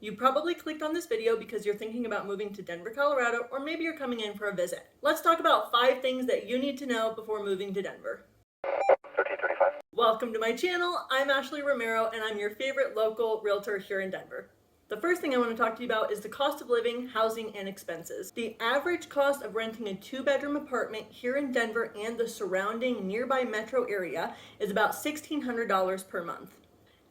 You probably clicked on this video because you're thinking about moving to Denver, Colorado, or maybe you're coming in for a visit. Let's talk about 5 things that you need to know before moving to Denver. 1335. Welcome to my channel. I'm Ashley Romero and I'm your favorite local realtor here in Denver. The first thing I want to talk to you about is the cost of living, housing, and expenses. The average cost of renting a 2-bedroom apartment here in Denver and the surrounding nearby metro area is about $1,600 per month.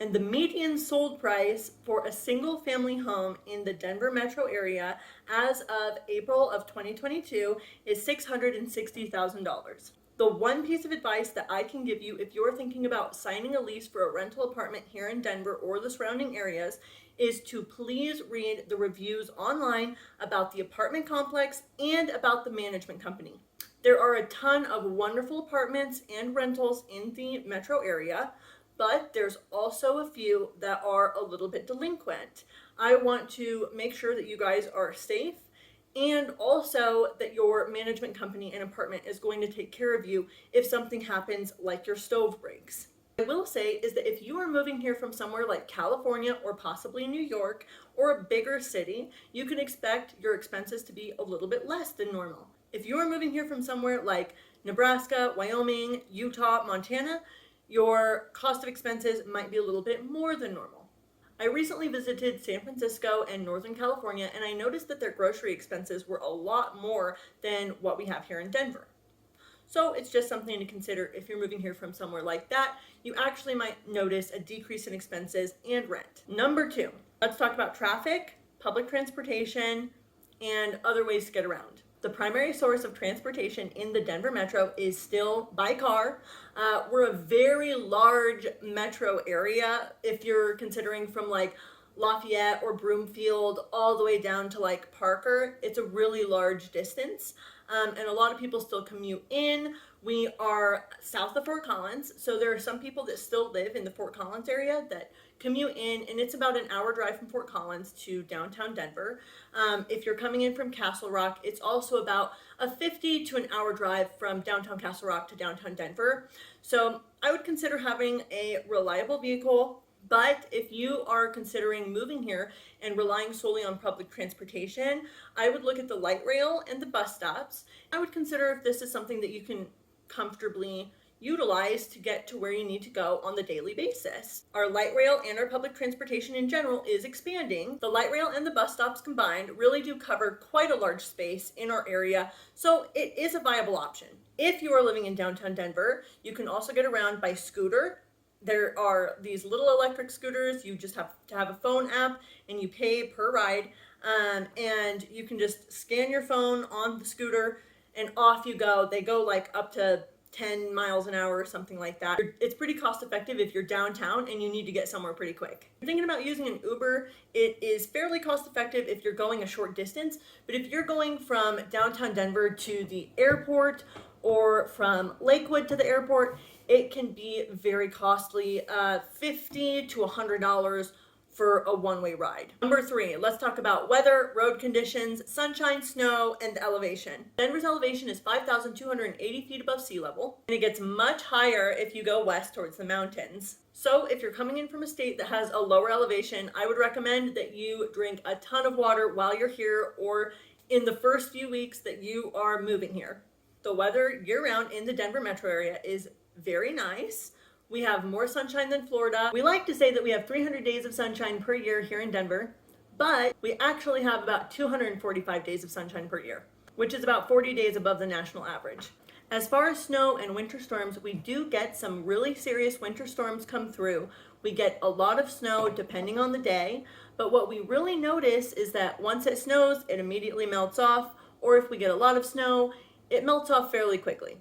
And the median sold price for a single family home in the Denver metro area as of April of 2022 is $660,000. The one piece of advice that I can give you if you're thinking about signing a lease for a rental apartment here in Denver or the surrounding areas is to please read the reviews online about the apartment complex and about the management company. There are a ton of wonderful apartments and rentals in the metro area, but there's also a few that are a little bit delinquent. I want to make sure that you guys are safe and also that your management company and apartment is going to take care of you if something happens like your stove breaks. What I will say is that if you are moving here from somewhere like California or possibly New York or a bigger city, you can expect your expenses to be a little bit less than normal. If you are moving here from somewhere like Nebraska, Wyoming, Utah, Montana, your cost of expenses might be a little bit more than normal. I recently visited San Francisco and Northern California, and I noticed that their grocery expenses were a lot more than what we have here in Denver. So it's just something to consider if you're moving here from somewhere like that. You actually might notice a decrease in expenses and rent. Number 2, let's talk about traffic, public transportation, and other ways to get around. The primary source of transportation in the Denver metro is still by car. We're a very large metro area if you're considering from like Lafayette or Broomfield all the way down to like Parker. It's a really large distance, and a lot of people still commute in. We are south of Fort Collins, so there are some people that still live in the Fort Collins area that commute in, and it's about an hour drive from Fort Collins to downtown Denver. If you're coming in from Castle Rock, it's also about a 50 to an hour drive from downtown Castle Rock to downtown Denver. So I would consider having a reliable vehicle. But if you are considering moving here and relying solely on public transportation, I would look at the light rail and the bus stops. I would consider if this is something that you can comfortably utilize to get to where you need to go on the daily basis. Our light rail and our public transportation in general is expanding. The light rail and the bus stops combined really do cover quite a large space in our area, so it is a viable option. If you are living in downtown Denver, you can also get around by scooter. There are these little electric scooters. You just have to have a phone app and you pay per ride, and you can just scan your phone on the scooter and off you go. They go like up to 10 miles an hour or something like that. It's pretty cost effective if you're downtown and you need to get somewhere pretty quick. If you're thinking about using an Uber, it is fairly cost effective if you're going a short distance, but if you're going from downtown Denver to the airport or from Lakewood to the airport, it can be very costly, $50 to $100 for a one-way ride. Number 3, let's talk about weather, road conditions, sunshine, snow, and elevation. Denver's elevation is 5,280 feet above sea level, and it gets much higher if you go west towards the mountains. So if you're coming in from a state that has a lower elevation, I would recommend that you drink a ton of water while you're here or in the first few weeks that you are moving here. The weather year-round in the Denver metro area is very nice. We have more sunshine than Florida. We like to say that we have 300 days of sunshine per year here in Denver, but we actually have about 245 days of sunshine per year, which is about 40 days above the national average. As far as snow and winter storms, we do get some really serious winter storms come through. We get a lot of snow depending on the day, but what we really notice is that once it snows, it immediately melts off, or if we get a lot of snow, it melts off fairly quickly.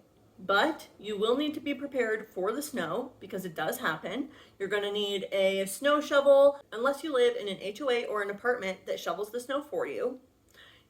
But you will need to be prepared for the snow because it does happen. You're going to need a snow shovel unless you live in an HOA or an apartment that shovels the snow for you.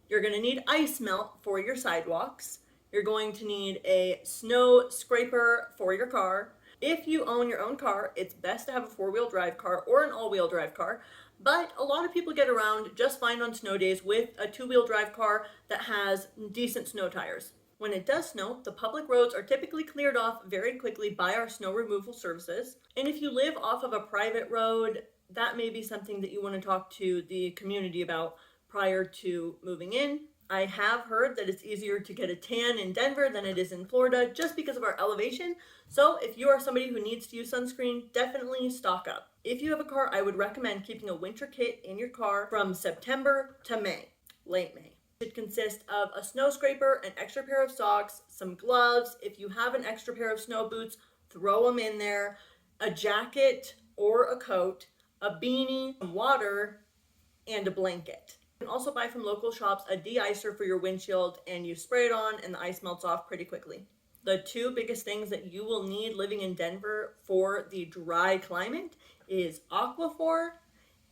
You're going to need ice melt for your sidewalks. You're going to need a snow scraper for your car. If you own your own car, it's best to have a 4-wheel drive car or an all-wheel drive car. But a lot of people get around just fine on snow days with a 2-wheel drive car that has decent snow tires. When it does snow, the public roads are typically cleared off very quickly by our snow removal services. And if you live off of a private road that may be something that you want to talk to the community about prior to moving in. I have heard that it's easier to get a tan in Denver than it is in Florida just because of our elevation. So if you are somebody who needs to use sunscreen, definitely stock up. If you have a car, I would recommend keeping a winter kit in your car from September to May, late May. It should consist of a snow scraper, an extra pair of socks, some gloves. If you have an extra pair of snow boots, throw them in there, a jacket or a coat, a beanie, some water, and a blanket. You can also buy from local shops a de-icer for your windshield, and you spray it on and the ice melts off pretty quickly. The two biggest things that you will need living in Denver for the dry climate is Aquaphor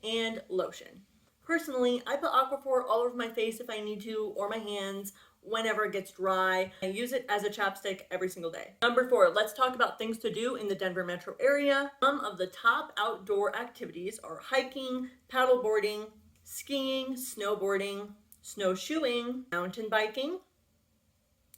and lotion. Personally, I put Aquaphor all over my face if I need to, or my hands whenever it gets dry. I use it as a chapstick every single day. Number 4, let's talk about things to do in the Denver metro area. Some of the top outdoor activities are hiking, paddleboarding, skiing, snowboarding, snowshoeing, mountain biking,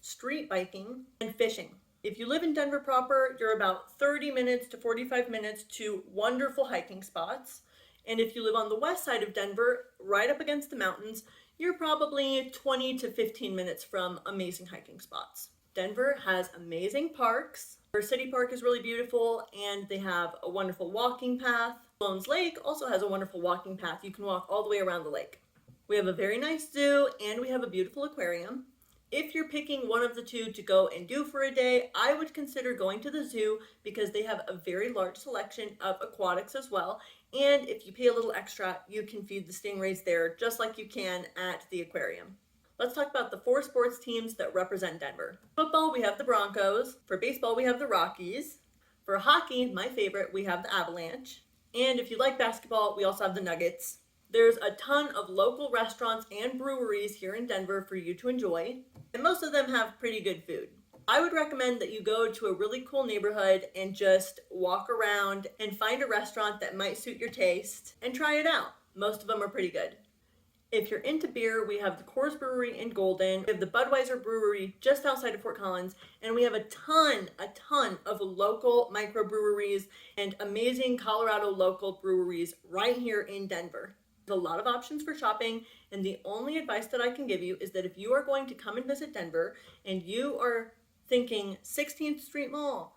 street biking, and fishing. If you live in Denver proper, you're about 30 minutes to 45 minutes to wonderful hiking spots. And if you live on the west side of Denver, right up against the mountains, you're probably 20 to 15 minutes from amazing hiking spots. Denver has amazing parks. Our city park is really beautiful, and they have a wonderful walking path. Sloan's Lake also has a wonderful walking path. You can walk all the way around the lake. We have a very nice zoo, and we have a beautiful aquarium. If you're picking one of the two to go and do for a day, I would consider going to the zoo because they have a very large selection of aquatics as well. And if you pay a little extra, you can feed the stingrays there just like you can at the aquarium. Let's talk about the 4 sports teams that represent Denver. Football, we have the Broncos. For baseball, we have the Rockies. For hockey, my favorite, we have the Avalanche. And if you like basketball, we also have the Nuggets. There's a ton of local restaurants and breweries here in Denver for you to enjoy, and most of them have pretty good food. I would recommend that you go to a really cool neighborhood and just walk around and find a restaurant that might suit your taste and try it out. Most of them are pretty good. If you're into beer, we have the Coors Brewery in Golden. We have the Budweiser Brewery just outside of Fort Collins, and we have a ton of local microbreweries and amazing Colorado local breweries right here in Denver. There's a lot of options for shopping, and the only advice that I can give you is that if you are going to come and visit Denver and you are thinking 16th Street Mall,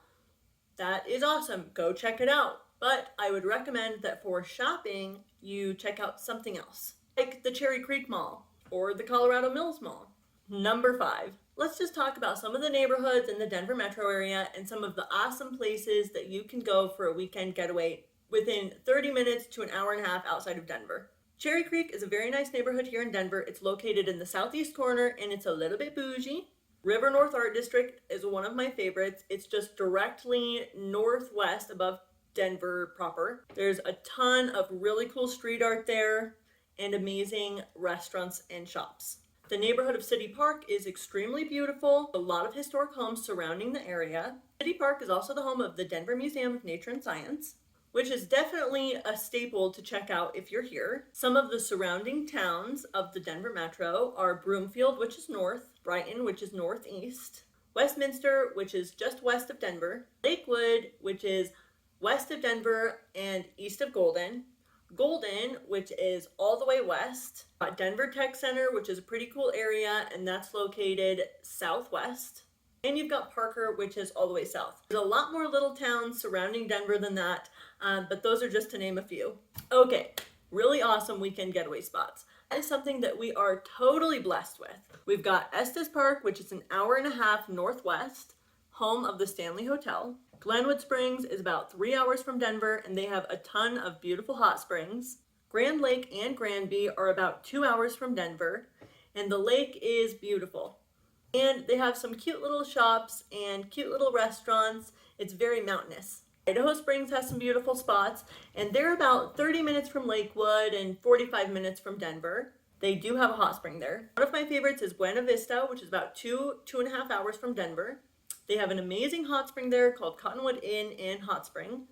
that is awesome. Go check it out. But I would recommend that for shopping, you check out something else, like the Cherry Creek Mall or the Colorado Mills Mall. Number 5, let's just talk about some of the neighborhoods in the Denver metro area and some of the awesome places that you can go for a weekend getaway within 30 minutes to an hour and a half outside of Denver. Cherry Creek is a very nice neighborhood here in Denver. It's located in the southeast corner and it's a little bit bougie. River North Art District is one of my favorites. It's just directly northwest above Denver proper. There's a ton of really cool street art there and amazing restaurants and shops. The neighborhood of City Park is extremely beautiful. A lot of historic homes surrounding the area. City Park is also the home of the Denver Museum of Nature and Science, which is definitely a staple to check out if you're here. Some of the surrounding towns of the Denver metro are Broomfield, which is north, Brighton, which is northeast, Westminster, which is just west of Denver, Lakewood, which is west of Denver and east of Golden, Golden, which is all the way west, Denver Tech Center, which is a pretty cool area, and that's located southwest. And you've got Parker, which is all the way south. There's a lot more little towns surrounding Denver than that, but those are just to name a few. Okay, really awesome weekend getaway spots. That is something that we are totally blessed with. We've got Estes Park, which is an hour and a half northwest, home of the Stanley Hotel. Glenwood Springs is about 3 hours from Denver, and they have a ton of beautiful hot springs. Grand Lake and Granby are about 2 hours from Denver, and the lake is beautiful. And they have some cute little shops and cute little restaurants. It's very mountainous. Idaho Springs has some beautiful spots, and they're about 30 minutes from Lakewood and 45 minutes from Denver. They do have a hot spring there. One of my favorites is Buena Vista, which is about 2.5 hours from Denver. They have an amazing hot spring there called Cottonwood Inn and Hot Spring.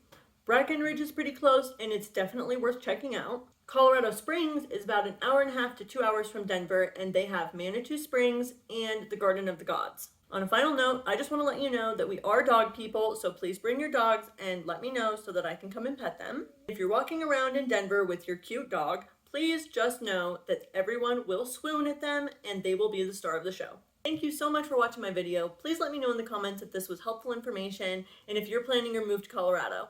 Breckenridge is pretty close, and it's definitely worth checking out. Colorado Springs is about an hour and a half to 2 hours from Denver, and they have Manitou Springs and the Garden of the Gods. On a final note, I just want to let you know that we are dog people, so please bring your dogs and let me know so that I can come and pet them. If you're walking around in Denver with your cute dog, please just know that everyone will swoon at them and they will be the star of the show. Thank you so much for watching my video. Please let me know in the comments if this was helpful information and if you're planning your move to Colorado.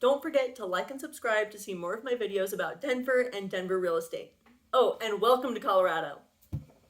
Don't forget to like and subscribe to see more of my videos about Denver and Denver real estate. Oh, and welcome to Colorado.